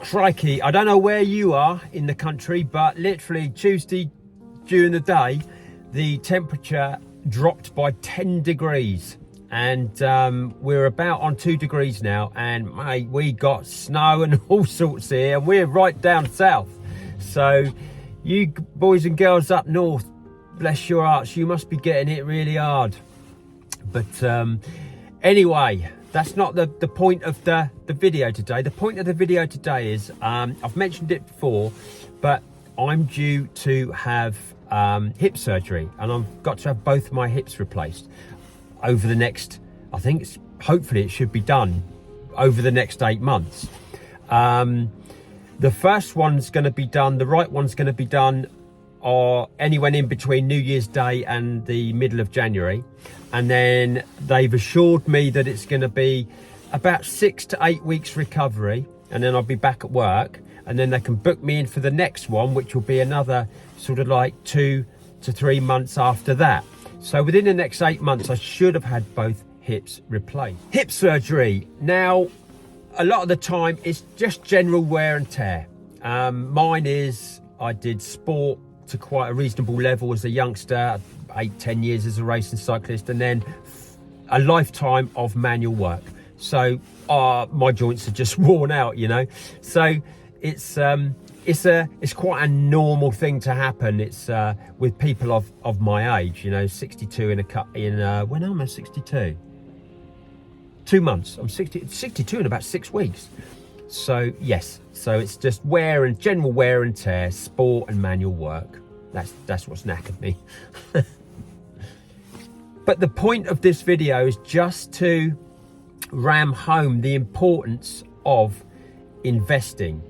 Crikey, I don't know where you are in the country, but literally Tuesday during the day, the temperature dropped by 10 degrees. And we're about on 2 degrees now, and mate, we got snow and all sorts here. We're right down south. So you boys and girls up north, bless your hearts, you must be getting it really hard. But anyway, that's not the point of the video today. The point of the video today is, I've mentioned it before, but I'm due to have hip surgery, and I've got to have both my hips replaced over the next, hopefully it should be done over the next 8 months. The first one's going to be done, the right one's going to be done anywhere in between New Year's Day and the middle of January. And then they've assured me that it's going to be about 6 to 8 weeks recovery, and then I'll be back at work, and then they can book me in for the next one, which will be another sort of like 2 to 3 months after that. So within the next 8 months, I should have had both hips replaced. Hip surgery. Now, a lot of the time, it's just general wear and tear. Mine is, I did sport to quite a reasonable level as a youngster, 8-10 years as a racing cyclist, and then a lifetime of manual work. So my joints are just worn out, you know. So it's quite a normal thing to happen. It's with people of my age, you know, 62 when am I 62? 2 months. I'm 62 in about 6 weeks. So yes, so it's just general wear and tear, sport and manual work. That's what's knackered me. But the point of this video is just to ram home the importance of investing.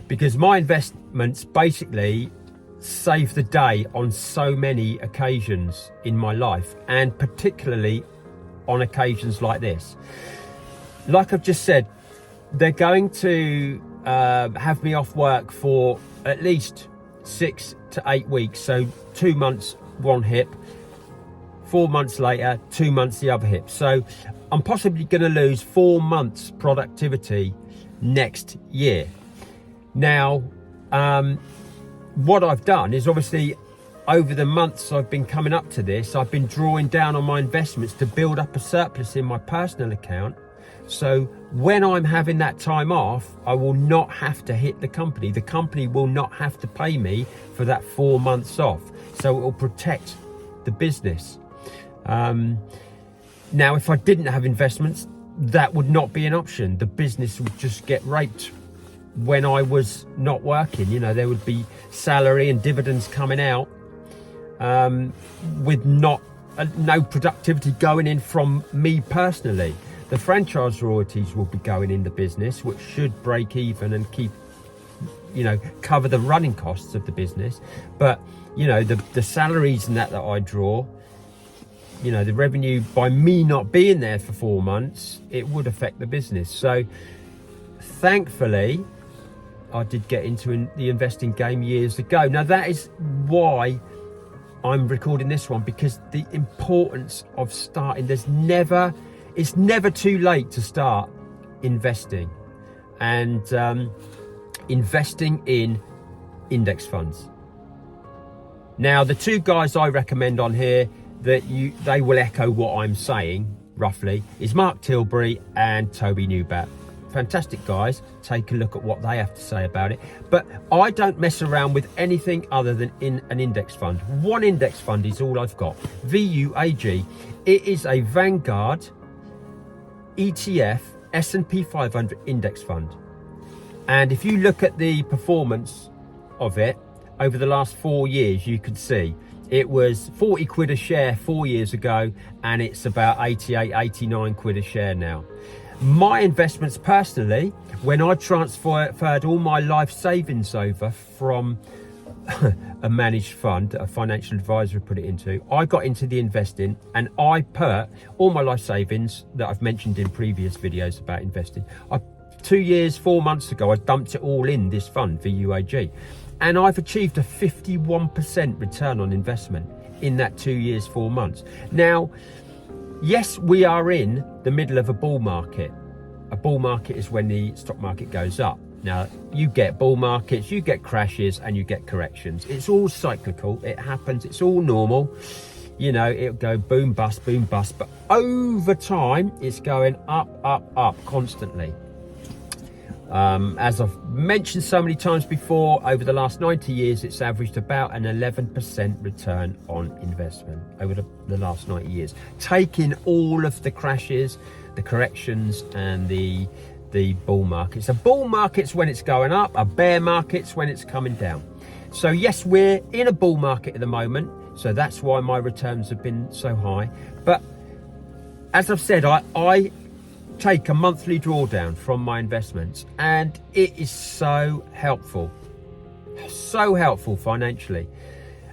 Because my investments basically save the day on so many occasions in my life, and particularly on occasions like this. Like I've just said, they're going to have me off work for at least 6 to 8 weeks. So 2 months, one hip, 4 months later, 2 months, the other hip. So I'm possibly going to lose 4 months productivity next year. Now, what I've done is obviously over the months I've been coming up to this, I've been drawing down on my investments to build up a surplus in my personal account. So when I'm having that time off, I will not have to hit the company. The company will not have to pay me for that 4 months off. So it will protect the business. Now, if I didn't have investments, that would not be an option. The business would just get raped when I was not working. You know, there would be salary and dividends coming out with no productivity going in from me personally. The franchise royalties will be going in the business, which should break even and keep, you know, cover the running costs of the business. But, you know, the salaries and that I draw, you know, the revenue by me not being there for 4 months, it would affect the business. So thankfully, I did get into the investing game years ago. Now that is why I'm recording this one, because the importance of starting, it's never too late to start investing, and investing in index funds. Now, the two guys I recommend on here that they will echo what I'm saying roughly is Mark Tilbury and Toby Newbat. Fantastic guys. Take a look at what they have to say about it. But I don't mess around with anything other than in an index fund. One index fund is all I've got. VUAG. It is a Vanguard ETF S&P 500 index fund. And if you look at the performance of it over the last 4 years, you can see it was 40 quid a share 4 years ago, and it's about 88, 89 quid a share now. My investments personally, when I transferred all my life savings over from a managed fund, a financial advisor put it into, I got into the investing, and I put all my life savings that I've mentioned in previous videos about investing. 2 years, 4 months ago, I dumped it all in this fund, VUAG, and I've achieved a 51% return on investment in that 2 years, 4 months. Now, yes, we are in the middle of a bull market. A bull market is when the stock market goes up. Now, you get bull markets, you get crashes, and you get corrections. It's all cyclical. It happens. It's all normal. You know, it'll go boom, bust, but over time, it's going up, up, up constantly. As I've mentioned so many times before, over the last 90 years, it's averaged about an 11% return on investment over the last 90 years. Taking all of the crashes, the corrections, and the bull markets. A bull market's when it's going up, a bear market's when it's coming down. So yes, we're in a bull market at the moment, so that's why my returns have been so high. But as I've said, I take a monthly drawdown from my investments, and it is so helpful financially.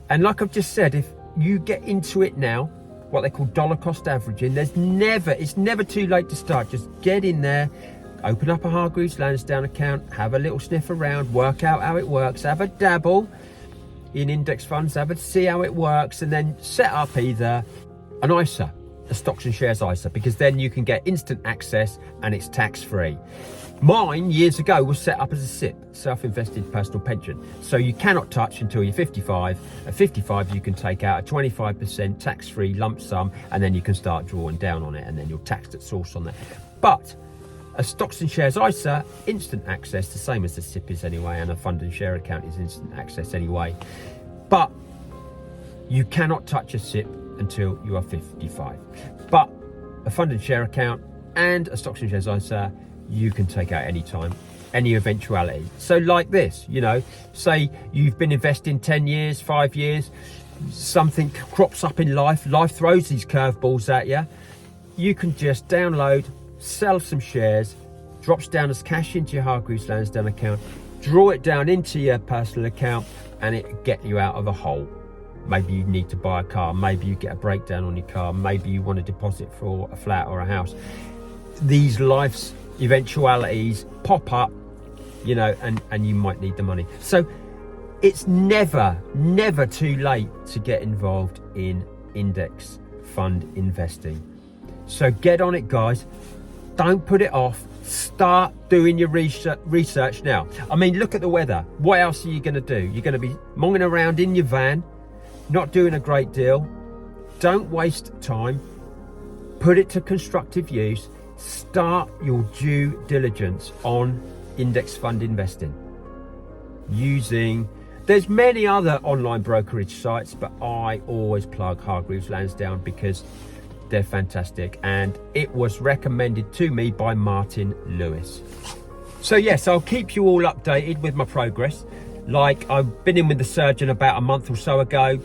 And like I've just said, if you get into it now, what they call dollar cost averaging, it's never too late to start. Just get in there, open up a Hargreaves Lansdown account, have a little sniff around, work out how it works, have a dabble in index funds, see how it works, and then set up either an ISA, a stocks and shares ISA, because then you can get instant access and it's tax-free. Mine years ago was set up as a SIP, self-invested personal pension, so you cannot touch until you're 55. At 55 you can take out a 25% tax-free lump sum, and then you can start drawing down on it, and then you're taxed at source on that. But a stocks and shares ISA, instant access, the same as the SIP is anyway, and a fund and share account is instant access anyway. But you cannot touch a SIP until you are 55. But a fund and share account and a stocks and shares ISA, you can take out any time, any eventuality. So like this, you know, say you've been investing 10 years, 5 years, something crops up in life throws these curveballs at you. You can just download, sell some shares, drops down as cash into your Hargreaves Lansdown account, draw it down into your personal account, and it get you out of a hole. Maybe you need to buy a car, maybe you get a breakdown on your car, maybe you want to deposit for a flat or a house. These life's eventualities pop up, you know, and you might need the money. So it's never too late to get involved in index fund investing. So get on it, guys. Don't put it off. Start doing your research now. I mean, look at the weather. What else are you going to do? You're going to be monging around in your van, not doing a great deal. Don't waste time. Put it to constructive use. Start your due diligence on index fund investing. There's many other online brokerage sites, but I always plug Hargreaves Lansdown because they're fantastic, and it was recommended to me by Martin Lewis. So yes, I'll keep you all updated with my progress. Like, I've been in with the surgeon about a month or so ago,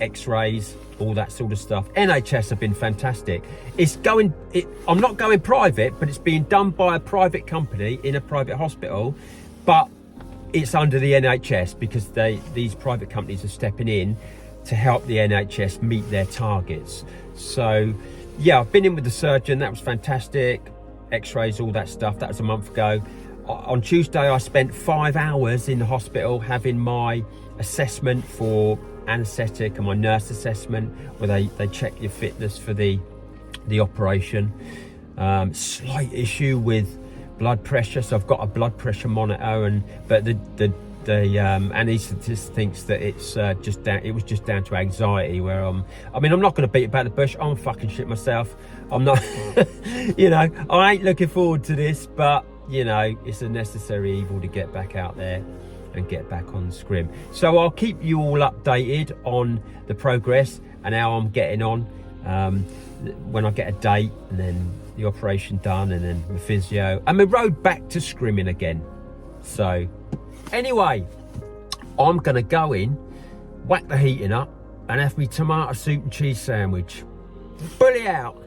x-rays, all that sort of stuff. NHS have been fantastic. I'm not going private, but it's being done by a private company in a private hospital, but it's under the NHS because these private companies are stepping in to help the NHS meet their targets. So yeah, I've been in with the surgeon. That was fantastic. X-rays, all that stuff. That was a month ago. On Tuesday, I spent 5 hours in the hospital having my assessment for anaesthetic and my nurse assessment, where they check your fitness for the operation. Slight issue with blood pressure, so I've got a blood pressure monitor, but the anaesthetist thinks that it was just down to anxiety. Where I'm not going to beat about the bush. I'm fucking shit myself. I'm not, you know, I ain't looking forward to this, but you know, it's a necessary evil to get back out there and get back on the scrim. So I'll keep you all updated on the progress and how I'm getting on when I get a date, and then the operation done, and then the physio and my road back to scrimming again. So anyway, I'm gonna go in, whack the heating up, and have me tomato soup and cheese sandwich. Bully out.